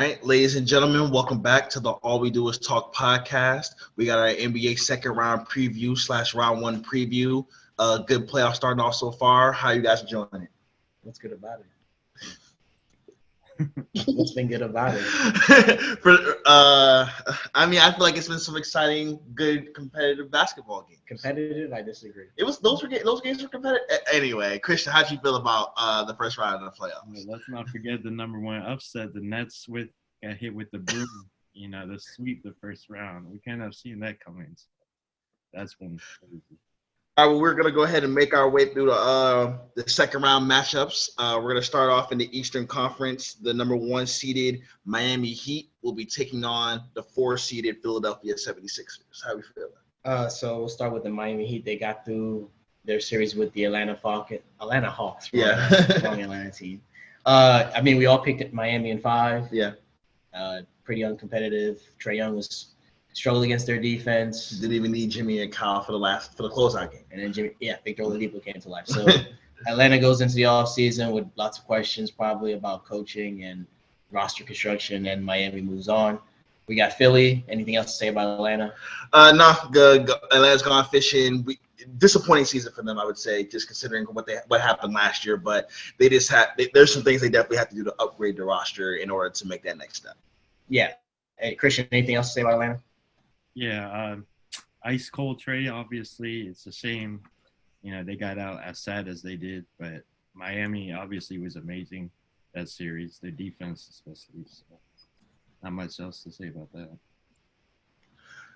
right, ladies and gentlemen, welcome back to the All We Do Is Talk podcast. We got our NBA second round preview / round one preview. Good playoff starting off so far. How you guys enjoying it? What's good about it? What's been good about it? I feel like it's been some exciting, good, competitive basketball games. Competitive? I disagree. Those games were competitive. Anyway, Christian, how do you feel about the first round of the playoffs? Let's not forget the number one upset. The Nets got hit with the broom. To sweep the first round. We can't have seen that coming. So that's been crazy. All right, well, we're gonna go ahead and make our way through the second round matchups. We're gonna start off in the Eastern Conference. The number one seeded Miami Heat will be taking on the 4 seeded Philadelphia 76ers. How are we feeling? So we'll start with the Miami Heat. They got through their series with the Atlanta Hawks. Yeah. Wrong Atlanta team. We all picked Miami in 5. Yeah. Pretty uncompetitive. Trae Young was struggled against their defense. Didn't even need Jimmy and Kyle for the closeout game. And then Victor Oladipo came to life. So Atlanta goes into the offseason with lots of questions probably about coaching and roster construction, and Miami moves on. We got Philly. Anything else to say about Atlanta? No, good. Atlanta's gone fishing. Disappointing season for them, I would say, just considering what happened last year. But there's some things they definitely have to do to upgrade the roster in order to make that next step. Yeah. Hey, Christian, anything else to say about Atlanta? Yeah, ice cold Trae. Obviously, it's a shame. They got out as sad as they did, but Miami obviously was amazing that series. Their defense, especially. So not much else to say about that.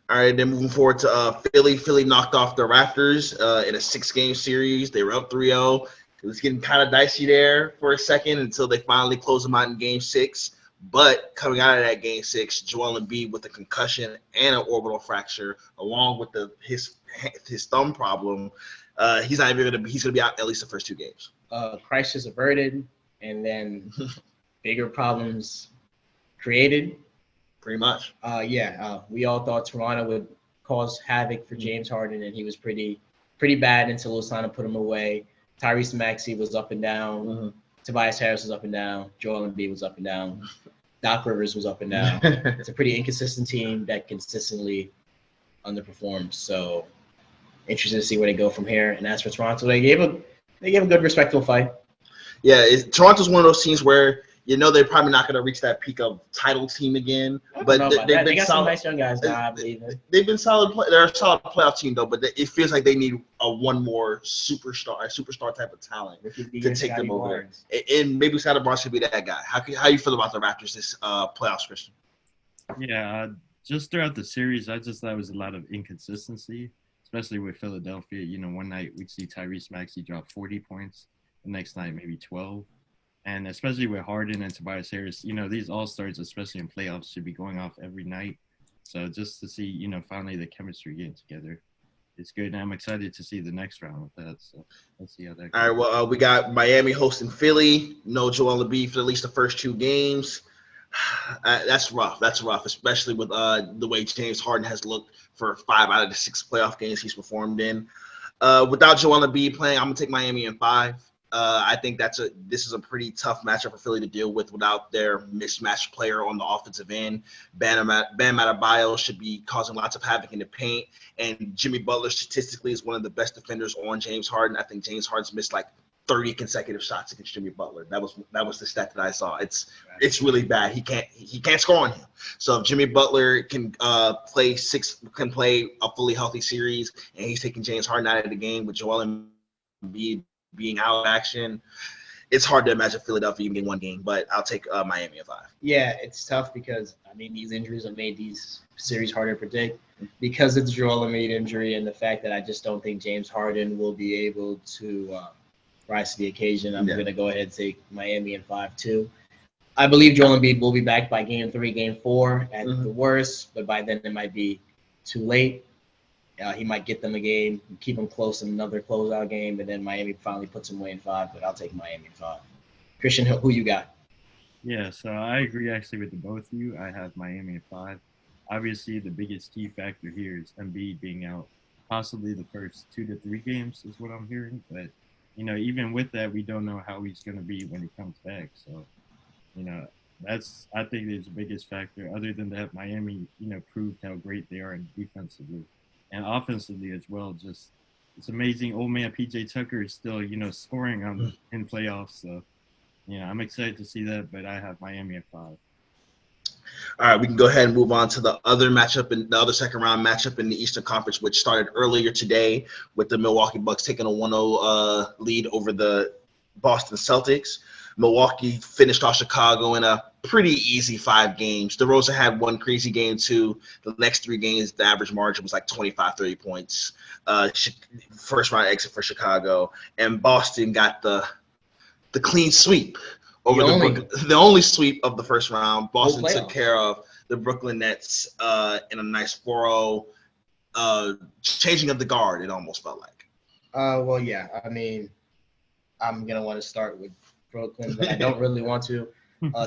All right, then moving forward to Philly. Philly knocked off the Raptors in a 6-game series. They were up 3-0. It was getting kind of dicey there for a second until they finally closed them out in Game 6. But coming out of that Game 6, Joel Embiid with a concussion and an orbital fracture, along with his thumb problem, he's going to be out at least the first 2 games. Crisis averted, and then bigger problems created. Pretty much. We all thought Toronto would cause havoc for James Harden, and he was pretty bad until it was time to put him away. Tyrese Maxey was up and down. Mm-hmm. Tobias Harris was up and down. Joel Embiid was up and down. Doc Rivers was up and down. It's a pretty inconsistent team that consistently underperforms. So interested to see where they go from here. And as for Toronto, they gave a good, respectful fight. Yeah, Toronto's one of those teams where they're probably not going to reach that peak of title team again. But they got some nice young guys now, I believe. They've been solid. They're a solid playoff team, though. But it feels like they need one more superstar type of talent to take them over. And maybe Scottie Barnes should be that guy. How you feel about the Raptors this playoffs, Christian? Yeah, just throughout the series, I just thought it was a lot of inconsistency, especially with Philadelphia. One night we'd see Tyrese Maxey drop 40 points. The next night, maybe 12. And especially with Harden and Tobias Harris, these all-stars, especially in playoffs, should be going off every night. So just to see, finally the chemistry getting together, it's good. And I'm excited to see the next round with that. So let's see how that goes. All right, well, we got Miami hosting Philly. No Joel Embiid for at least the first 2 games. That's rough, especially with the way James Harden has looked for 5 out of the 6 playoff games he's performed in. Without Joel Embiid playing, I'm going to take Miami in 5. I think this is a pretty tough matchup for Philly to deal with without their mismatched player on the offensive end. Bam Adebayo should be causing lots of havoc in the paint, and Jimmy Butler statistically is one of the best defenders on James Harden. I think James Harden's missed like 30 consecutive shots against Jimmy Butler. That was the stat that I saw. It's really bad. He can't score on him. So if Jimmy Butler can play a fully healthy series, and he's taking James Harden out of the game with Joel Embiid being out of action, it's hard to imagine Philadelphia even getting 1 game, but I'll take Miami at 5. Yeah, it's tough because, these injuries have made these series harder to predict because it's Joel Embiid injury and the fact that I just don't think James Harden will be able to rise to the occasion. I'm going to go ahead and take Miami in 5 too. I believe Joel Embiid will be back by Game 3, Game 4 at the worst, but by then it might be too late. He might get them a game, keep them close in another closeout game, and then Miami finally puts him away in 5, but I'll take Miami in 5. Christian, who you got? Yeah, so I agree actually with the both of you. I have Miami at 5. Obviously, the biggest key factor here is Embiid being out possibly the first 2 to 3 games is what I'm hearing. But, even with that, we don't know how he's going to be when he comes back. So, I think is the biggest factor. Other than that, Miami, proved how great they are defensively and offensively as well. Just it's amazing. Old man PJ Tucker is still, scoring in playoffs. So, I'm excited to see that. But I have Miami at 5. All right, we can go ahead and move on to the other matchup in the other second round matchup in the Eastern Conference, which started earlier today with the Milwaukee Bucks taking a 1-0 lead over the Boston Celtics. Milwaukee finished off Chicago in a pretty easy 5 games. DeRozan had one crazy game too. The next 3 games, the average margin was like 25, 30 points. First round exit for Chicago, and Boston got the clean sweep over the only sweep of the first round. Boston took care of the Brooklyn Nets in a nice 4-0 changing of the guard, it almost felt like. Well, yeah. I mean, I'm going to want to start with Brooklyn, but I don't really want to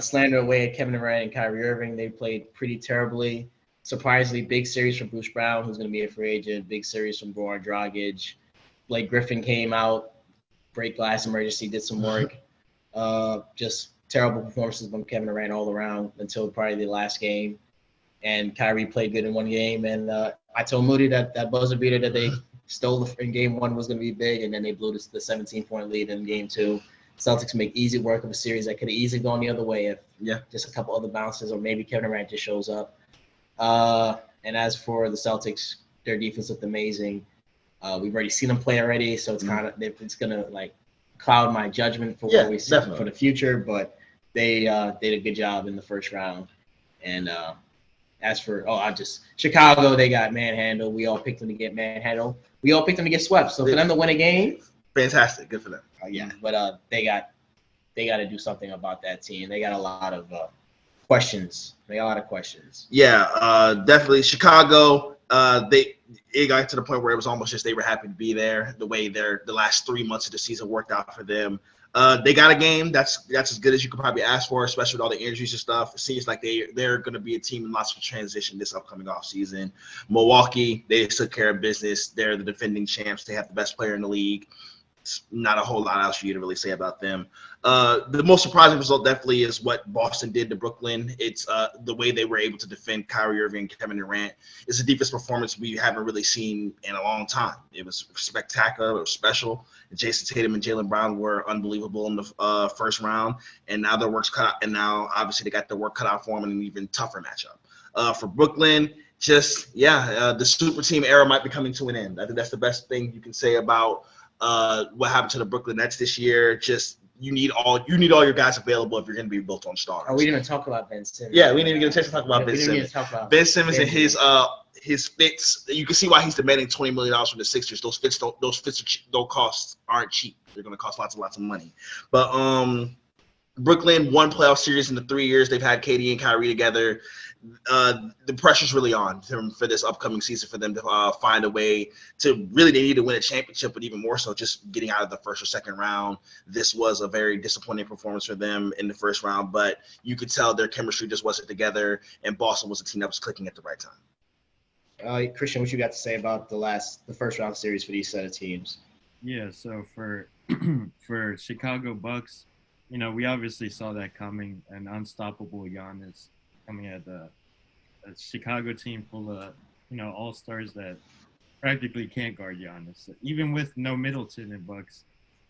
slander away at Kevin Durant and Kyrie Irving. They played pretty terribly. Surprisingly, big series from Bruce Brown, who's going to be a free agent. Big series from Goran Dragic. Blake Griffin came out, break glass emergency, did some work. Just terrible performances from Kevin Durant all around until probably the last game. And Kyrie played good in one game. And I told Moody that buzzer beater that they stole in game 1 was going to be big, and then they blew the 17-point lead in game 2. Celtics make easy work of a series that could have easily gone the other way if just a couple other bounces or maybe Kevin Durant just shows up. And as for the Celtics, their defense looked amazing. We've already seen them play already, so it's it's going to like cloud my judgment for what we see for the future, but they did a good job in the first round. And as for Chicago, they got manhandled. We all picked them to get manhandled. We all picked them to get swept. So for them to win a game, fantastic, good for them. But they got to do something about that team. They got a lot of questions. Yeah, definitely Chicago. It got to the point where it was almost just they were happy to be there. The way the last 3 months of the season worked out for them. They got a game that's as good as you could probably ask for, especially with all the injuries and stuff. It seems like they're going to be a team in lots of transition this upcoming offseason. Milwaukee, they took care of business. They're the defending champs. They have the best player in the league. Not a whole lot else for you to really say about them. The most surprising result definitely is what Boston did to Brooklyn. It's the way they were able to defend Kyrie Irving and Kevin Durant. It's a defense performance we haven't really seen in a long time. It was spectacular. It was special. Jason Tatum and Jaylen Brown were unbelievable in the first round, and now their work's cut out. And now obviously they got their work cut out for them in an even tougher matchup. For Brooklyn, the super team era might be coming to an end. I think that's the best thing you can say about what happened to the Brooklyn Nets this year. Just you need all your guys available if you're going to be built on stars. We didn't even talk about Ben Simmons. Yeah, we didn't even get a chance to talk about Ben Simmons. Ben Simmons and his fits. You can see why he's demanding $20 million from the Sixers. Those fits aren't cheap. They're going to cost lots and lots of money. But Brooklyn won playoff series in the 3 years they've had KD and Kyrie together. The pressure's really on for this upcoming season for them to find a way to really, they need to win a championship, but even more so just getting out of the first or second round. This was a very disappointing performance for them in the first round, but you could tell their chemistry just wasn't together, and Boston was a team that was clicking at the right time. Christian, what you got to say about the first round series for these set of teams? Yeah, so for Chicago Bucks, we obviously saw that coming, an unstoppable Giannis coming at a Chicago team full of, all-stars that practically can't guard Giannis. So even with no Middleton and Bucks,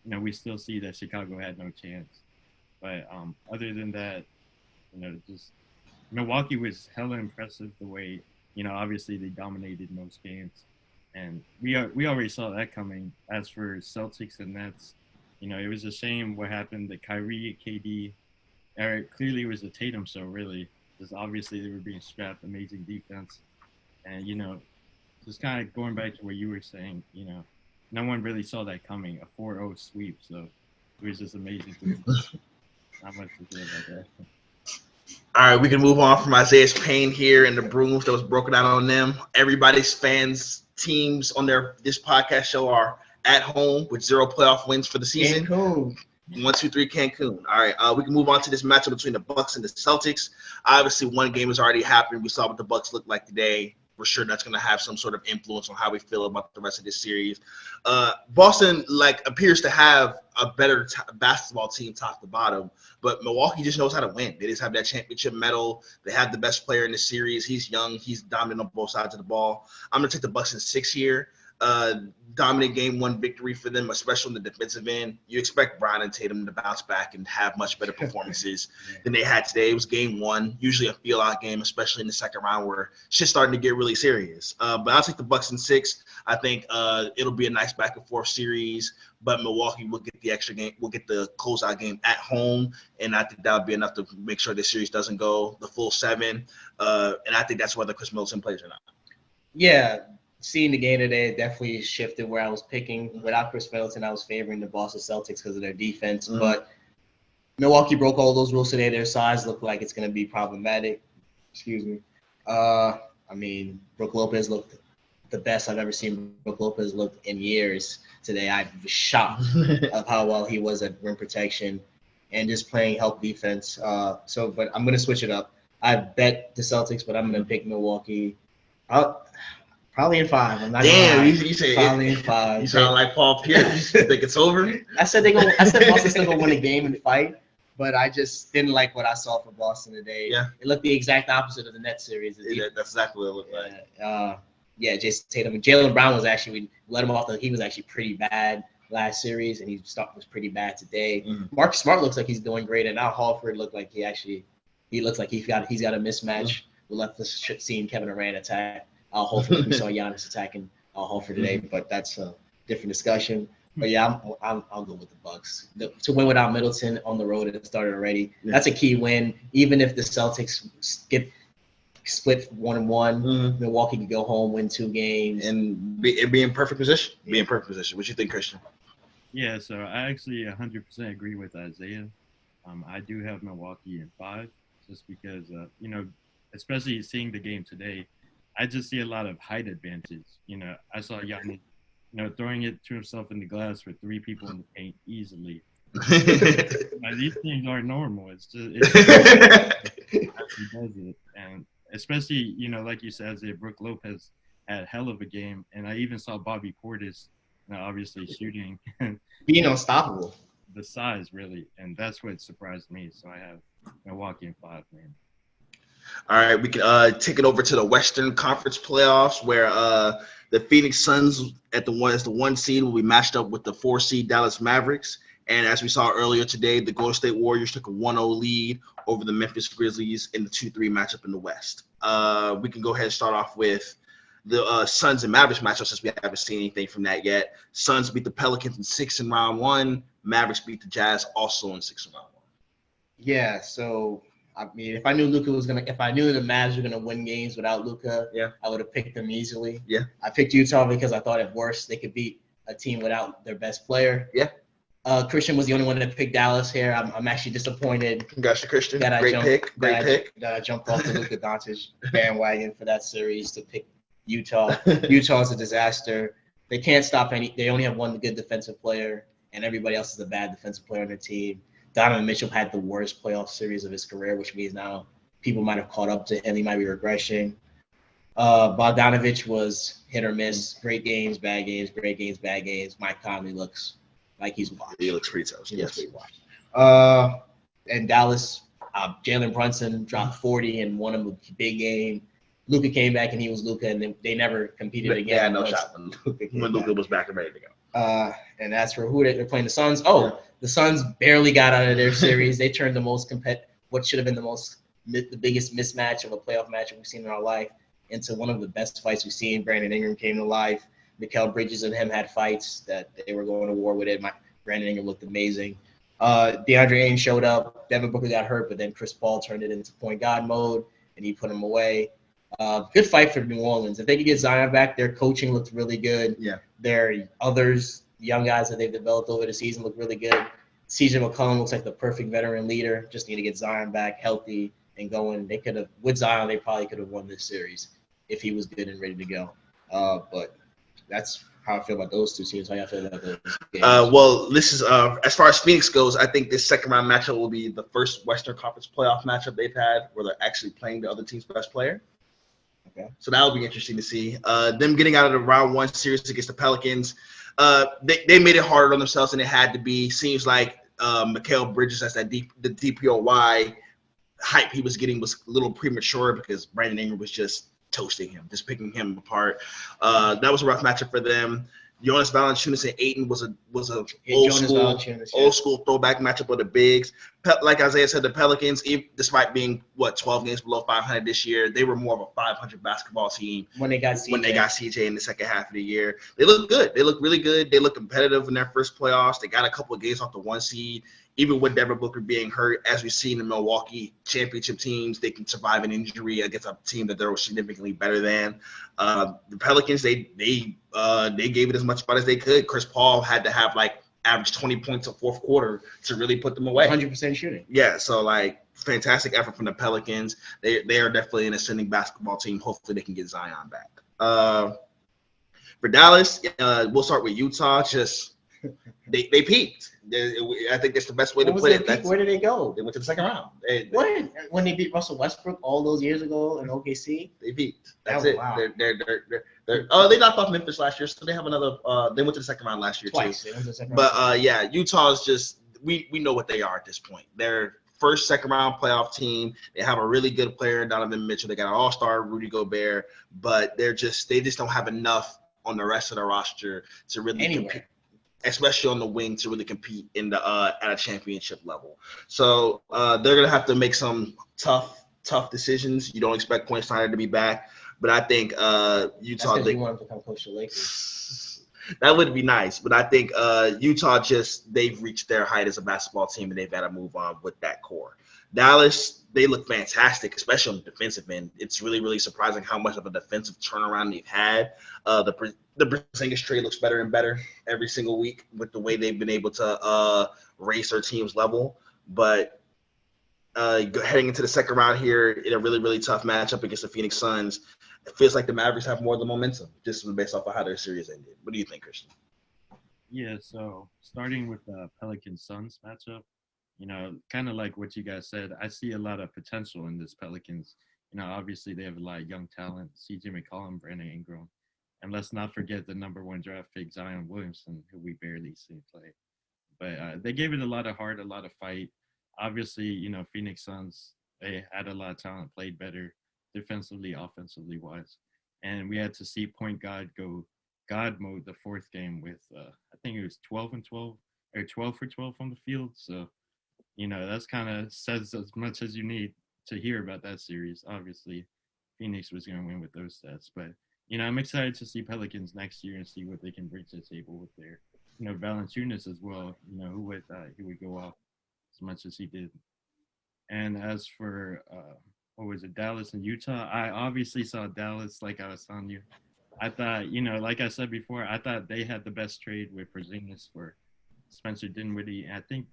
we still see that Chicago had no chance. But other than that, just Milwaukee was hella impressive the way, obviously they dominated most games. And we already saw that coming. As for Celtics and Nets, it was a shame what happened to Kyrie, KD. Eric clearly was a Tatum show, really. Because obviously they were being strapped, amazing defense. And, just kind of going back to what you were saying, no one really saw that coming, a 4-0 sweep. So it was just amazing. Not much to say about that. All right, we can move on from Isaiah's pain here and the brooms that was broken out on them. Everybody's teams on this podcast show are at home with 0 playoff wins for the season. Cancun. 1, 2, 3, Cancun. All right, we can move on to this matchup between the Bucks and the Celtics. Obviously, one game has already happened. We saw what the Bucks looked like today. for sure that's going to have some sort of influence on how we feel about the rest of this series. Boston appears to have a better basketball team top to bottom, but Milwaukee just knows how to win. They just have that championship medal. They have the best player in the series. He's young. He's dominant on both sides of the ball. I'm going to take the Bucks in 6 here. Dominant game 1 victory for them, especially on the defensive end. You expect Brown and Tatum to bounce back and have much better performances than they had today. It was game 1, usually a feel-out game, especially in the second round where shit's starting to get really serious. But I'll take the Bucks in 6. I think it'll be a nice back-and-forth series, but Milwaukee will get the extra game. We'll get the closeout game at home, and I think that'll be enough to make sure this series doesn't go the full 7. And I think that's whether Chris Middleton plays or not. Yeah. Seeing the game today, it definitely shifted where I was picking. Without Chris Middleton, I was favoring the Boston Celtics because of their defense. Mm-hmm. But Milwaukee broke all those rules today. Their size looked like it's going to be problematic. Excuse me. I mean, Brook Lopez looked the best I've ever seen Brook Lopez look in years today. I was shocked of how well he was at rim protection and just playing help defense. But I'm going to switch it up. I bet the Celtics, but I'm going to pick Milwaukee. Probably in 5. I'm not Damn, you say probably in 5. You sound like Paul Pierce. You think it's over? I said Boston's still gonna win a game and fight, but I just didn't like what I saw from Boston today. Yeah, it looked the exact opposite of the Nets series. Yeah, that's exactly what it looked like. Jason Tatum and Jaylen Brown was actually, we let him off. He was actually pretty bad last series, and he was pretty bad today. Mm-hmm. Marcus Smart looks like he's doing great, and now Horford looked like he looks like he's got a mismatch. Mm-hmm. We left us seeing Kevin Durant attack. Hopefully we saw Giannis attacking Horford today, but that's a different discussion. But yeah, I'll go with the Bucks to win without Middleton on the road. It started already. Yeah. That's a key win. Even if the Celtics get split 1-1, mm-hmm. Milwaukee can go home, win 2 games, and be in perfect position. Be in perfect position. What you think, Christian? Yeah, so I actually 100% agree with Isaiah. I do have Milwaukee in 5, just because especially seeing the game today. I just see a lot of height advantage. I saw Giannis, throwing it to himself in the glass with 3 people in the paint easily. These things aren't normal. It's just he does it, and especially like you said, Brook Lopez had hell of a game, and I even saw Bobby Portis, obviously shooting, being unstoppable. The size really, and that's what surprised me. So I have Milwaukee in 5, man. All right, we can take it over to the Western Conference playoffs, where the Phoenix Suns as the 1 seed will be matched up with the 4 seed Dallas Mavericks. And as we saw earlier today, the Golden State Warriors took a 1-0 lead over the Memphis Grizzlies in the 2-3 matchup in the West. We can go ahead and start off with the Suns and Mavericks matchup, since we haven't seen anything from that yet. Suns beat the Pelicans in 6 in round 1. Mavericks beat the Jazz also in 6 in round 1. Yeah, so I mean, if I knew the Mavs were gonna win games without Luka, I would have picked them easily. Yeah, I picked Utah because I thought at worst they could beat a team without their best player. Yeah. Christian was the only one that picked Dallas here. I'm actually disappointed. Congrats to Christian. Great pick. That I jumped off the Luka Doncic bandwagon for that series to pick Utah. Utah's a disaster. They can't stop They only have one good defensive player, and everybody else is a bad defensive player on their team. Donovan Mitchell had the worst playoff series of his career, which means now people might have caught up to him. He might be regressing. Bogdanovich was hit or miss. Great games, bad games, great games, bad games. Mike Conley looks like he's washed. He looks pretty tough. Yes. And Dallas, Jalen Brunson dropped 40 and won a big game. Luka came back and he was Luka, and they never competed again. Yeah, no shot when Luka was back and ready to go. And as for who they're playing, the Suns. The Suns barely got out of their series. They turned what should have been the biggest mismatch of a playoff match we've seen in our life into one of the best fights we've seen. Brandon Ingram came to life. Mikal Bridges and him had fights that they were going to war with it. Brandon Ingram looked amazing. DeAndre Ayton showed up. Devin Booker got hurt, but then Chris Paul turned it into point guard mode, and he put him away. Good fight for New Orleans. If they could get Zion back, their coaching looked really good. Yeah. Their young guys that they've developed over the season look really good. CJ McCollum looks like the perfect veteran leader. Just need to get Zion back healthy and going. They could have, with Zion, they probably could have won this series if he was good and ready to go. But that's how I feel about those two teams. How y'all feel about those games? Well, this is as far as Phoenix goes, I think this second round matchup will be the first Western Conference playoff matchup they've had where they're actually playing the other team's best player. Okay. So that'll be interesting to see. Them getting out of the round one series against the Pelicans, they made it harder on themselves than it had to be. Seems like Mikal Bridges, that's the DPOY hype he was getting was a little premature because Brandon Ingram was just toasting him, just picking him apart. That was a rough matchup for them. Jonas Valanciunas and Ayton was a old school throwback matchup of the bigs. Like Isaiah said, the Pelicans, despite being 12 games below 500 this year, they were more of a 500 basketball team when they got CJ in the second half of the year. They look good. They look really good. They look competitive in their first playoffs. They got a couple of games off the 1 seed. Even with Devin Booker being hurt, as we've seen in Milwaukee championship teams, they can survive an injury against a team that they're significantly better than. The Pelicans, they gave it as much fight as they could. Chris Paul had to have average 20 points a fourth quarter to really put them away. 100% shooting. Yeah, so fantastic effort from the Pelicans. They are definitely an ascending basketball team. Hopefully they can get Zion back. For Dallas, we'll start with Utah. Just they peaked. I think that's the best way to put it. Where did they go? They went to the second round. When they beat Russell Westbrook all those years ago in OKC? They peaked. That's it. Wow. They knocked off Memphis last year, so they have another. They went to the second round last year twice. Too. But Utah's just we know what they are at this point. They're second round playoff team. They have a really good player in Donovan Mitchell. They got an all-star Rudy Gobert, but they just don't have enough on the rest of the roster to really compete, especially on the wing, to really compete in the at a championship level. So they're gonna have to make some tough decisions. You don't expect Point Snyder to be back, but I think Utah. That's you want to become coach of the Lakers. That would be nice, but I think Utah they've reached their height as a basketball team, and they've got to move on with that core. Dallas, they look fantastic, especially on the defensive end. It's really, really surprising how much of a defensive turnaround they've had. The Porzingis trade looks better and better every single week with the way they've been able to raise their team's level. But heading into the second round here in a really, really tough matchup against the Phoenix Suns, it feels like the Mavericks have more of the momentum just based off of how their series ended. What do you think, Christian? Yeah, so starting with the Pelicans-Suns matchup, kind of like what you guys said, I see a lot of potential in this Pelicans. Obviously they have a lot of young talent, CJ McCollum, Brandon Ingram, and let's not forget the number 1 draft pick, Zion Williamson, who we barely see play. But they gave it a lot of heart, a lot of fight. Obviously, Phoenix Suns, they had a lot of talent, played better defensively, offensively wise. And we had to see point guard go God mode the fourth game with, I think it was 12 and 12, or 12 for 12 on the field. So, that's kind of says as much as you need to hear about that series. Obviously, Phoenix was going to win with those stats. But, I'm excited to see Pelicans next year and see what they can bring to the table with their, Valanciunas as well. Who would thought he would go off as much as he did. And as for, Dallas and Utah, I obviously saw Dallas like I was telling you. I thought, like I said before, I thought they had the best trade with Porzingis for Spencer Dinwiddie. I think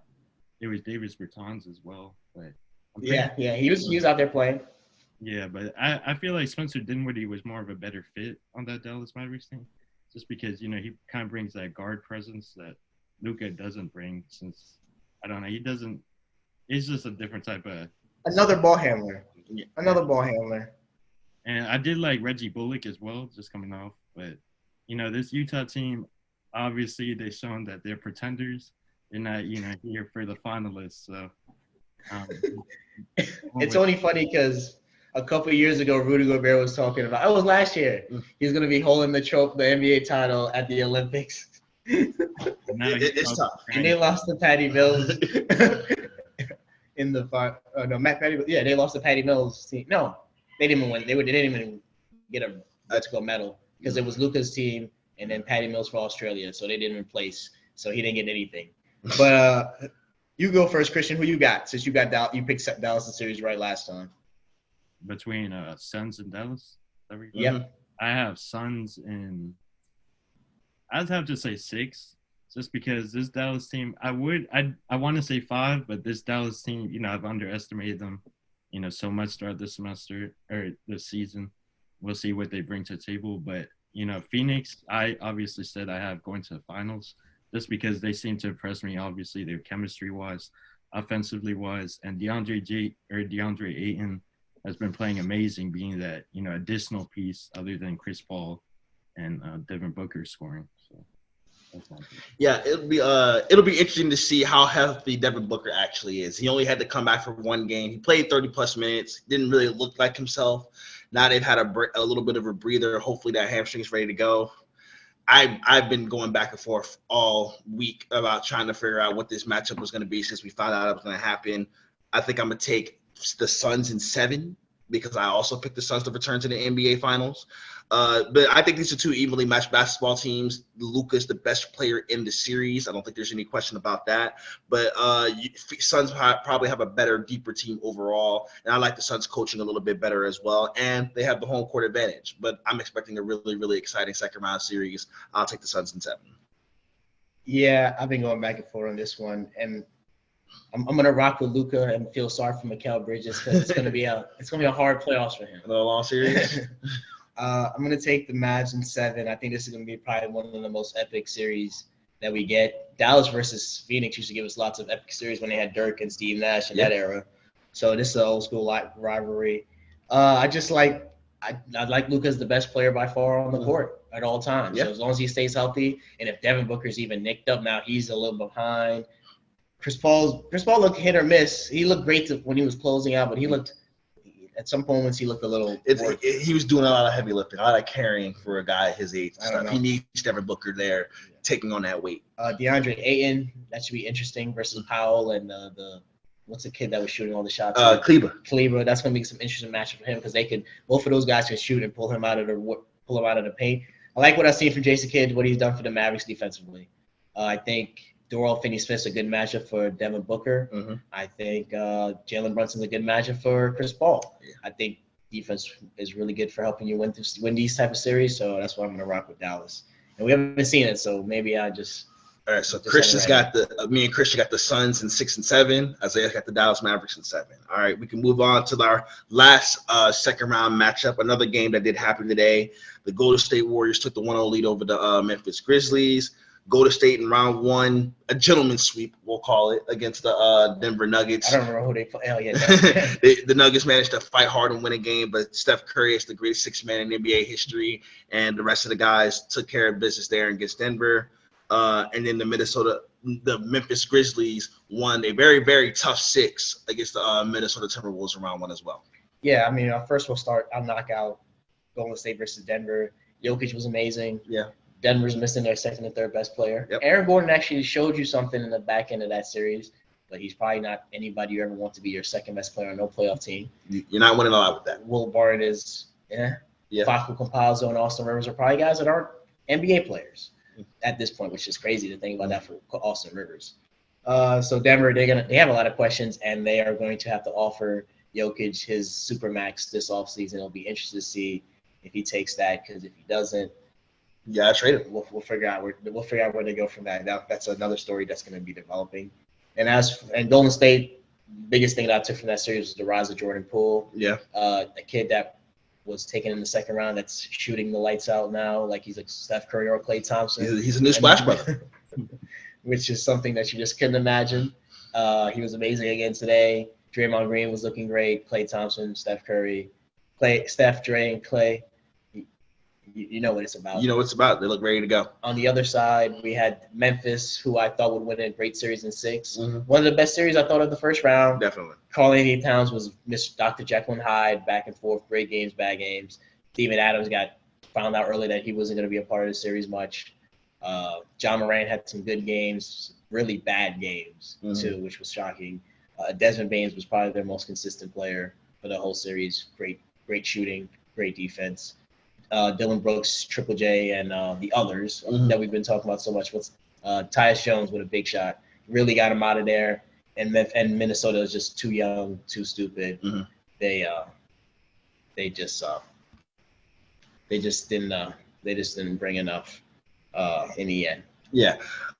it was Davis Bertans as well. But he was out there playing. Yeah, but I feel like Spencer Dinwiddie was more of a better fit on that Dallas Mavericks team, just because he kind of brings that guard presence that Luka doesn't bring. Since I don't know, he doesn't. It's just a different type of another ball handler. Another ball handler. And I did like Reggie Bullock as well, just coming off. But, this Utah team, obviously they've shown that they're pretenders. They're not, here for the finalists. So it's only funny because a couple of years ago, Rudy Gobert was talking about, it was last year, he's going to be holding the NBA title at the Olympics. It's tough. And they lost to Patty Mills. In the they lost to Patty Mills team. No, they didn't win. They didn't even get a medal because it was Luka's team and then Patty Mills for Australia, so they didn't replace. So he didn't get anything. But you go first, Christian. Who you got? Since you picked Dallas in series right last time. Between Suns and Dallas. Yep. I have Suns in. I'd have to say 6. Just because this Dallas team, I want to say 5, but this Dallas team, I've underestimated them, so much throughout the semester or this season. We'll see what they bring to the table. But, Phoenix, I obviously said I have going to the finals just because they seem to impress me. Obviously, their chemistry-wise, offensively-wise, and DeAndre Ayton has been playing amazing, being that, additional piece other than Chris Paul and Devin Booker scoring. So that's my pick. Yeah, it'll be interesting to see how healthy Devin Booker actually is. He only had to come back for one game. He played 30-plus minutes. Didn't really look like himself. Now they've had a little bit of a breather. Hopefully that hamstring is ready to go. I've been going back and forth all week about trying to figure out what this matchup was going to be since we found out it was going to happen. I think I'm going to take the Suns in 7 because I also picked the Suns to return to the NBA Finals. But I think these are two evenly matched basketball teams. Luka's the best player in the series. I don't think there's any question about that. But Suns probably have a better, deeper team overall. And I like the Suns coaching a little bit better as well. And they have the home court advantage. But I'm expecting a really, really exciting second-round series. I'll take the Suns in 7. Yeah, I've been going back and forth on this one. And I'm gonna rock with Luka and feel sorry for Mikal Bridges because it's gonna be a hard playoffs for him. Another long series. I'm gonna take the Mavs in 7. I think this is gonna be probably one of the most epic series that we get. Dallas versus Phoenix used to give us lots of epic series when they had Dirk and Steve Nash in that era. So this is an old school rivalry. I like Luka as the best player by far on the court at all times. So as long as he stays healthy, and if Devin Booker's even nicked up now, he's a little behind. Chris Paul looked hit or miss. He looked great when he was closing out, but he looked at some moments he looked a little. He was doing a lot of heavy lifting, a lot of carrying for a guy his age. He needs Devin Booker there taking on that weight. DeAndre Ayton, that should be interesting versus Powell and what's the kid that was shooting all the shots? Kleber. That's gonna be some interesting matchup for him because both of those guys can shoot and pull him out of the paint. I like what I've seen from Jason Kidd, what he's done for the Mavericks defensively. I think Dorial Finney-Smith's a good matchup for Devin Booker. Mm-hmm. I think Jalen Brunson's a good matchup for Chris Paul. Yeah. I think defense is really good for helping you win these type of series, so that's why I'm going to rock with Dallas. And we haven't seen it, so maybe I just – all right, so Christian's got me and Christian got the Suns in 6 and 7. Isaiah's got the Dallas Mavericks in 7. All right, we can move on to our last second-round matchup, another game that did happen today. The Golden State Warriors took the 1-0 lead over the Memphis Grizzlies. Golden State in round 1, a gentleman's sweep, we'll call it, against the Denver Nuggets. I don't remember who they play. Oh, yeah. The Nuggets managed to fight hard and win a game, but Steph Curry is the greatest sixth man in NBA history, and the rest of the guys took care of business there against Denver. And then the Memphis Grizzlies won a very, very tough 6 against the Minnesota Timberwolves in round 1 as well. Yeah, I mean, first I'll knock out Golden State versus Denver. Jokic was amazing. Yeah. Denver's missing their second and third best player. Yep. Aaron Gordon actually showed you something in the back end of that series, but he's probably not anybody you ever want to be your second best player on no playoff team. You're not winning a lot with that. Will Barton is, Facu Campazzo and Austin Rivers are probably guys that aren't NBA players at this point, which is crazy to think about that for Austin Rivers. So Denver, they have a lot of questions, and they are going to have to offer Jokic his supermax this offseason. It'll be interesting to see if he takes that, because if he doesn't, trade him. We'll figure out where they go from that. That's another story that's going to be developing. And Golden State, biggest thing that I took from that series was the rise of Jordan Poole. Yeah. A kid that was taken in the second round that's shooting the lights out now, like he's like Steph Curry or Klay Thompson. He's a new splash brother. Which is something that you just couldn't imagine. He was amazing again today. Draymond Green was looking great. Klay Thompson, Steph Curry, Steph, Dre, and Klay. You know what it's about. You know what it's about. They look ready to go. On the other side, we had Memphis, who I thought would win a great series in 6. Mm-hmm. One of the best series I thought of the first round. Definitely. Karl-Anthony Towns was Dr. Jekyll and Hyde, back and forth, great games, bad games. Steven Adams found out early that he wasn't going to be a part of the series much. John Morant had some good games, really bad games too, which was shocking. Desmond Baines was probably their most consistent player for the whole series. Great shooting, great defense. Dylan Brooks, Triple J, and the others that we've been talking about so much. Tyus Jones with a big shot really got him out of there. And Minnesota is just too young, too stupid. Mm-hmm. They just didn't bring enough in the end. Yeah.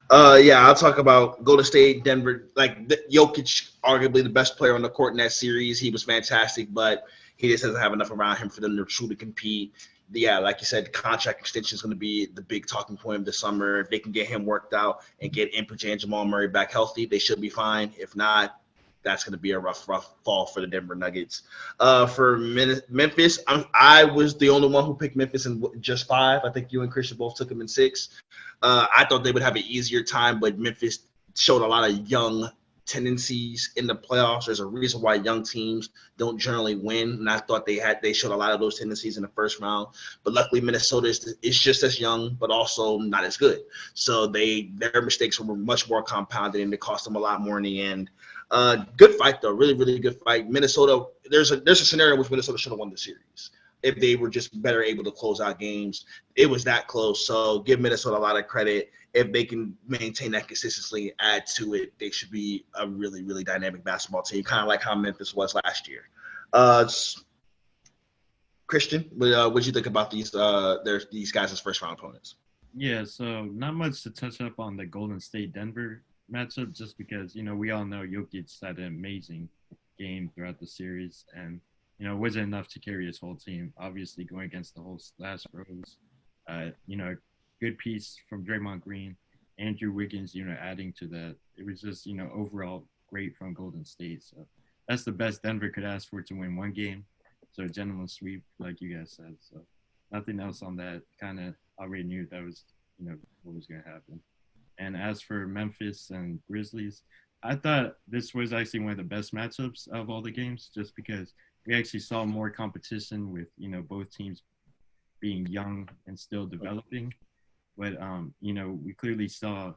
I'll talk about Golden State, Denver. Like Jokic, arguably the best player on the court in that series. He was fantastic, but he just doesn't have enough around him for them to truly compete. Yeah, like you said, the contract extension is going to be the big talking point of the summer. If they can get him worked out and get Image and Jamal Murray back healthy, they should be fine. If not, that's going to be a rough fall for the Denver Nuggets. For Memphis, I was the only one who picked Memphis in just 5. I think you and Christian both took them in 6. I thought they would have an easier time, but Memphis showed a lot of young tendencies in the playoffs. There's a reason why young teams don't generally win, and I thought they showed a lot of those tendencies in the first round. But luckily, Minnesota is just as young, but also not as good. So their mistakes were much more compounded, and it cost them a lot more in the end. Good fight though, really, really good fight. Minnesota, there's a scenario in which Minnesota should have won the series if they were just better able to close out games. It was that close, so give Minnesota a lot of credit. If they can maintain that consistency, add to it, they should be a really, really dynamic basketball team, kind of like how Memphis was last year. Christian, what did you think about these guys as first round opponents? Yeah, so not much to touch up on the Golden State Denver matchup, just because we all know Jokic had an amazing game throughout the series, and it wasn't enough to carry his whole team. Obviously, going against the whole Splash Bros, good piece from Draymond Green, Andrew Wiggins, adding to that. It was just, overall great from Golden State. So that's the best Denver could ask for to win one game. So a gentleman's sweep, like you guys said. So nothing else on that. Kind of already knew that was, what was going to happen. And as for Memphis and Grizzlies, I thought this was actually one of the best matchups of all the games, just because we actually saw more competition with, both teams being young and still developing. But, we clearly saw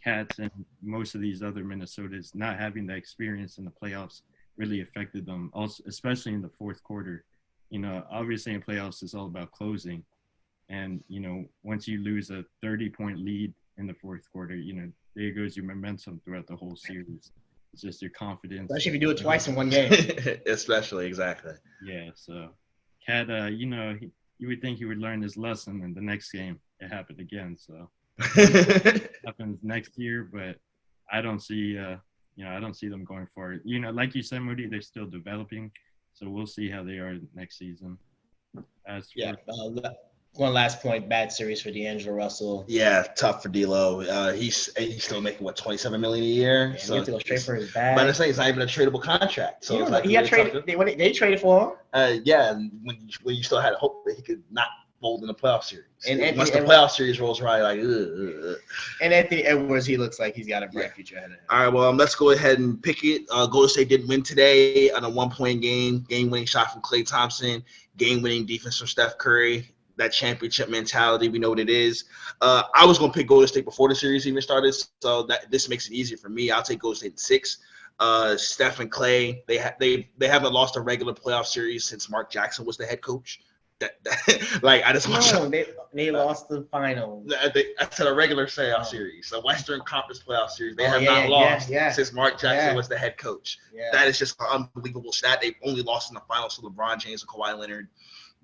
Cats and most of these other Minnesotas not having the experience in the playoffs really affected them, also, especially in the fourth quarter. Obviously in playoffs, it's all about closing. And, once you lose a 30-point lead in the fourth quarter, there goes your momentum throughout the whole series. It's just your confidence. Especially if you do it twice in one game. Especially, exactly. Yeah, so Cat, you would think he would learn his lesson in the next game. It happened again, so it happens next year, but I don't see I don't see them going forward. Like you said, Moody, they're still developing, so we'll see how they are next season. One last point, bad series for D'Angelo Russell. Yeah, tough for D'Lo. He's still making $27 million a year. So he has to go straight for his bag. But I'm saying it's not even a tradable contract. So he got traded. They traded for him. Yeah, when you still had hope that he could not fold in the playoff series. And once the playoff series rolls around, like, And Anthony Edwards, he looks like he's got a bright future ahead of him. All right, well, let's go ahead and pick it. Golden State did win today on a 1-point game-winning shot from Klay Thompson, game-winning defense from Steph Curry. That championship mentality, we know what it is. I was going to pick Golden State before the series even started, so this makes it easier for me. I'll take Golden State in 6. Steph and Klay, they haven't lost a regular playoff series since Mark Jackson was the head coach. They lost the finals. I said a regular playoff series, a Western Conference playoff series. They have not lost since Mark Jackson was the head coach. Yeah. That is just an unbelievable stat. They've only lost in the finals to LeBron James and Kawhi Leonard.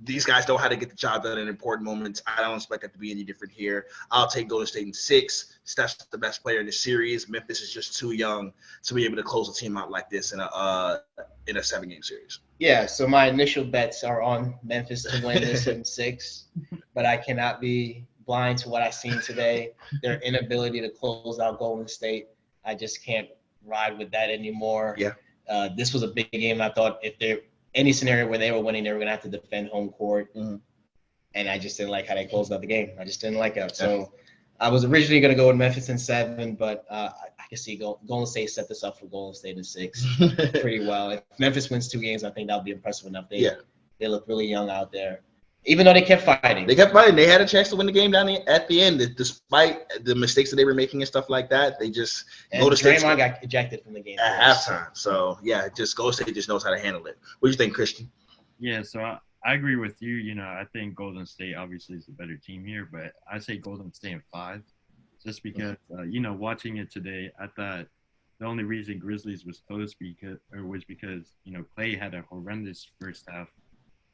These guys know how to get the job done in important moments. I don't expect that to be any different here. I'll take Golden State in 6. Steph's the best player in the series. Memphis is just too young to be able to close a team out like this in a 7-game series. Yeah, so my initial bets are on Memphis to win this in 6, but I cannot be blind to what I've seen today. Their inability to close out Golden State, I just can't ride with that anymore. Yeah. This was a big game. I thought if there any scenario where they were winning, they were going to have to defend home court. Mm-hmm. And I just didn't like how they closed out the game. I just didn't like it. So I was originally going to go with Memphis in 7, but I can see Golden State set this up for Golden State in 6 pretty well. If Memphis wins 2 games, I think that would be impressive enough. They look really young out there. Even though they kept fighting. They had a chance to win the game at the end, despite the mistakes that they were making and stuff like that. They just Draymond got ejected from the game at halftime. So just Golden State just knows how to handle it. What do you think, Christian? Yeah, so I agree with you. I think Golden State obviously is the better team here, but I say Golden State in 5, just because watching it today, I thought the only reason Grizzlies was close was because Klay had a horrendous first half.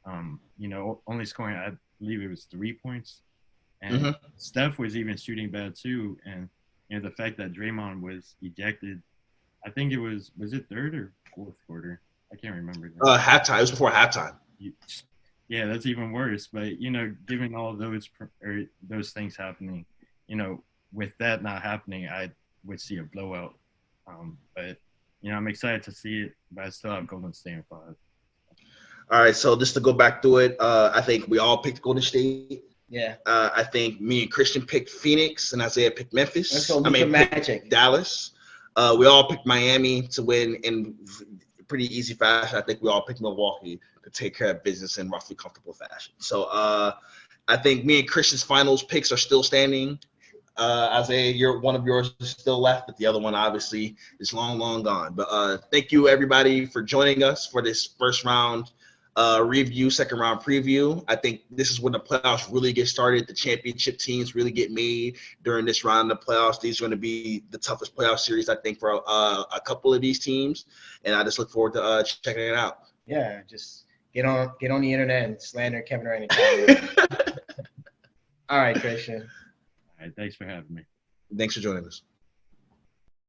Only scoring, I believe it was 3 points. And Steph was even shooting bad too. And, the fact that Draymond was ejected, I think it was it 3rd or 4th quarter? I can't remember. Halftime. It was before halftime. Yeah, that's even worse. But, given all those things happening, with that not happening, I would see a blowout. But I'm excited to see it, but I still have Golden State in 5. All right, so just to go back through it, I think we all picked Golden State. Yeah. I think me and Christian picked Phoenix, and Isaiah picked Memphis. Let's go Luka Magic. Dallas. We all picked Miami to win in pretty easy fashion. I think we all picked Milwaukee to take care of business in roughly comfortable fashion. So I think me and Christian's finals picks are still standing. Isaiah, one of yours is still left, but the other one obviously is long gone. But thank you everybody for joining us for this first round second round preview. I think this is when the playoffs really get started. The championship teams really get made during this round of the playoffs. These are going to be the toughest playoff series, I think, for a couple of these teams, and I just look forward to checking it out. Yeah, just get on the internet and slander Kevin Durant and All right, Christian. All right, thanks for having me. Thanks for joining us.